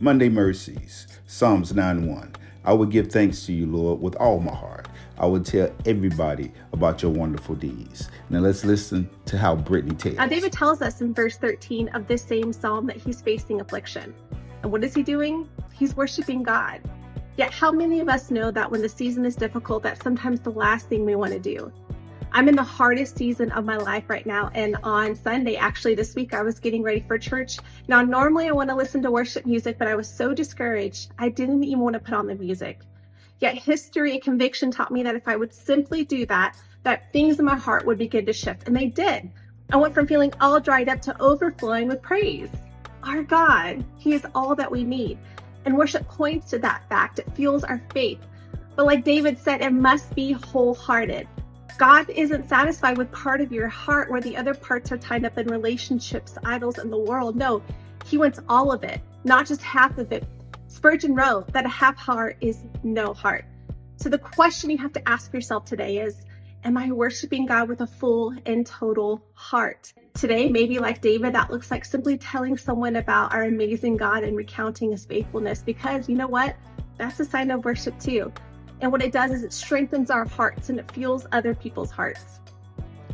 Monday Mercies, Psalms 9:1. I will give thanks to you, Lord, with all my heart. I will tell everybody about your wonderful deeds. Now let's listen to how Brittany tells. Now, David tells us in verse 13 of this same psalm that he's facing affliction. And what is he doing? He's worshiping God. Yet how many of us know that when the season is difficult, that's sometimes the last thing we want to do? I'm in the hardest season of my life right now. And on Sunday, actually this week, I was getting ready for church. Now, normally I want to listen to worship music, but I was so discouraged, I didn't even want to put on the music. Yet history and conviction taught me that if I would simply do that, that things in my heart would begin to shift. And they did. I went from feeling all dried up to overflowing with praise. Our God, He is all that we need. And worship points to that fact. It fuels our faith. But like David said, it must be wholehearted. God isn't satisfied with part of your heart where the other parts are tied up in relationships, idols, and the world. No, He wants all of it, not just half of it. Spurgeon wrote that a half heart is no heart. So the question you have to ask yourself today is, am I worshiping God with a full and total heart? Today, maybe like David, that looks like simply telling someone about our amazing God and recounting His faithfulness, because you know what? That's a sign of worship too. And what it does is it strengthens our hearts and it fuels other people's hearts.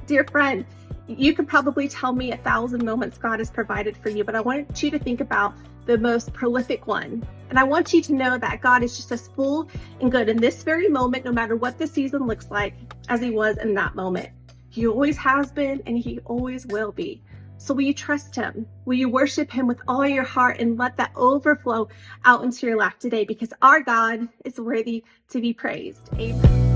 Dear friend, you could probably tell me 1,000 moments God has provided for you, but I want you to think about the most prolific one. And I want you to know that God is just as full and good in this very moment, no matter what the season looks like, as He was in that moment. He always has been and He always will be. So will you trust Him? Will you worship Him with all your heart and let that overflow out into your life today? Because our God is worthy to be praised. Amen.